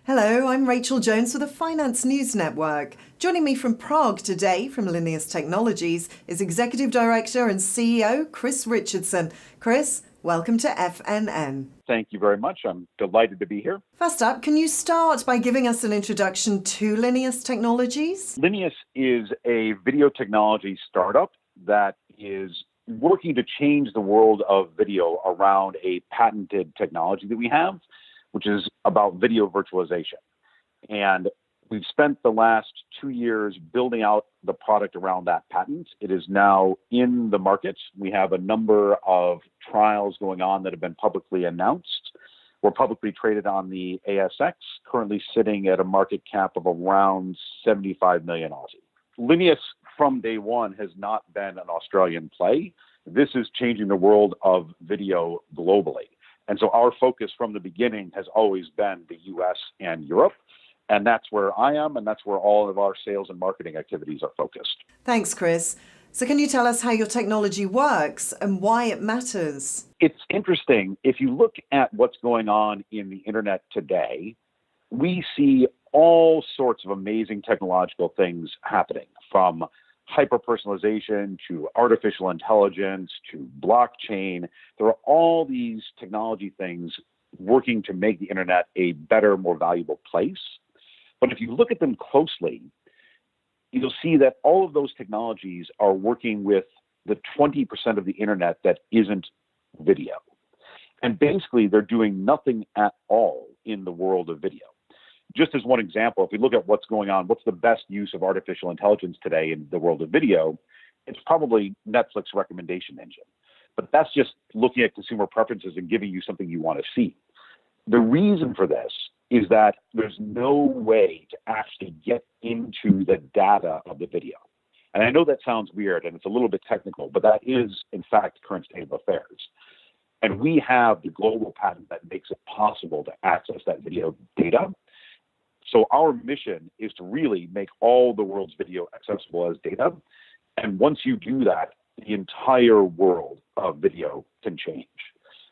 Hello, I'm Rachel Jones for the Finance News Network. Joining me from Prague today from Linius Technologies is Executive Director and CEO Chris Richardson. Chris, welcome to FNN. Thank you very much. I'm delighted to be here. First up, can you start by giving us an introduction to Linius Technologies? Linius is a video technology startup that is working to change the world of video around a patented technology that we have, which is about video virtualization. And we've spent the last 2 years building out the product around that patent. It is now in the market. We have a number of trials going on that have been publicly announced. We're publicly traded on the ASX, currently sitting at a market cap of around 75 million Aussie. Linius, from day one, has not been an Australian play. This is changing the world of video globally. And so our focus from the beginning has always been the US and Europe. And that's where I am, and that's where all of our sales and marketing activities are focused. Thanks, Chris. So can you tell us how your technology works and why it matters? It's interesting. If you look at what's going on in the internet today, we see all sorts of amazing technological things happening, from hyper-personalization to artificial intelligence to blockchain. There are all these technology things working to make the internet a better, more valuable place. But if you look at them closely, you'll see that all of those technologies are working with the 20% of the internet that isn't video. And basically, they're doing nothing at all in the world of video. Just as one example, if we look at what's going on, what's the best use of artificial intelligence today in the world of video, it's probably Netflix recommendation engine. But that's just looking at consumer preferences and giving you something you want to see. The reason for this is that there's no way to actually get into the data of the video. And I know that sounds weird and it's a little bit technical, but that is, in fact, the current state of affairs. And we have the global patent that makes it possible to access that video data. So our mission is to really make all the world's video accessible as data. And once you do that, the entire world of video can change.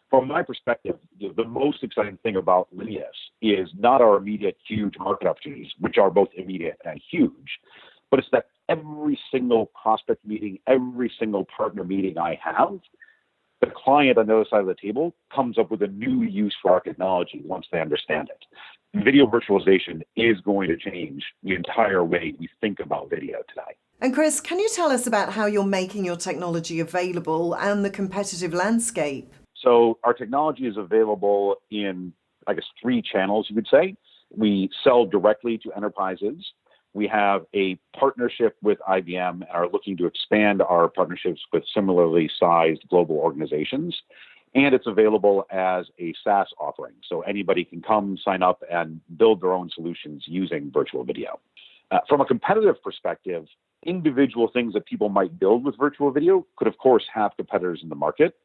From my perspective, the most exciting thing about Linius is not our immediate huge market opportunities, which are both immediate and huge, but it's that every single prospect meeting, every single partner meeting I have, the client on the other side of the table comes up with a new use for our technology once they understand it. Video virtualization is going to change the entire way we think about video today. And Chris, can you tell us about how you're making your technology available and the competitive landscape? So our technology is available in, 3 channels, you could say. We sell directly to enterprises. We have a partnership with IBM and are looking to expand our partnerships with similarly sized global organizations. And it's available as a SaaS offering. So anybody can come, sign up, and build their own solutions using virtual video. From a competitive perspective, individual things that people might build with virtual video could, of course, have competitors in the market.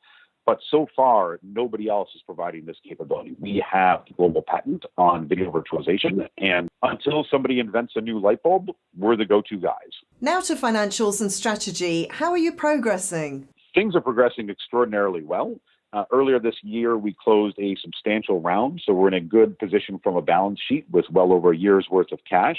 But so far, nobody else is providing this capability. We have the global patent on video virtualization. And until somebody invents a new light bulb, we're the go-to guys. Now to financials and strategy. How are you progressing? Things are progressing extraordinarily well. Earlier this year, we closed a substantial round, so we're in a good position from a balance sheet with well over a year's worth of cash.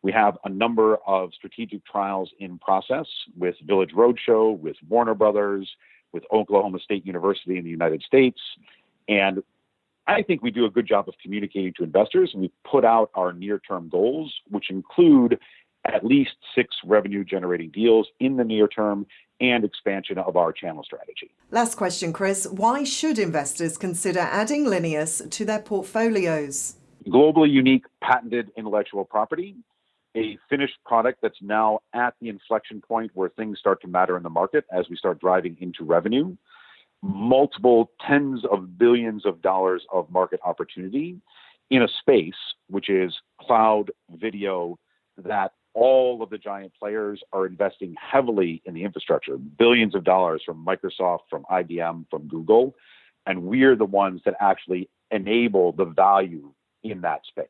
We have a number of strategic trials in process with Village Roadshow, with Warner Brothers, with Oklahoma State University in the United States. And I think we do a good job of communicating to investors, and we put out our near-term goals, which include at least 6 revenue-generating deals in the near term and expansion of our channel strategy. Last question, Chris. Why should investors consider adding Linius to their portfolios? Globally unique patented intellectual property, a finished product that's now at the inflection point where things start to matter in the market as we start driving into revenue, multiple tens of billions of dollars of market opportunity in a space which is cloud video that all of the giant players are investing heavily in the infrastructure, billions of dollars from Microsoft, from IBM, from Google, and we're the ones that actually enable the value in that space.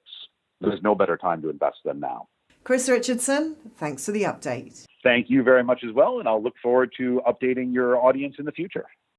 There's no better time to invest than now. Chris Richardson, thanks for the update. Thank you very much as well, and I'll look forward to updating your audience in the future.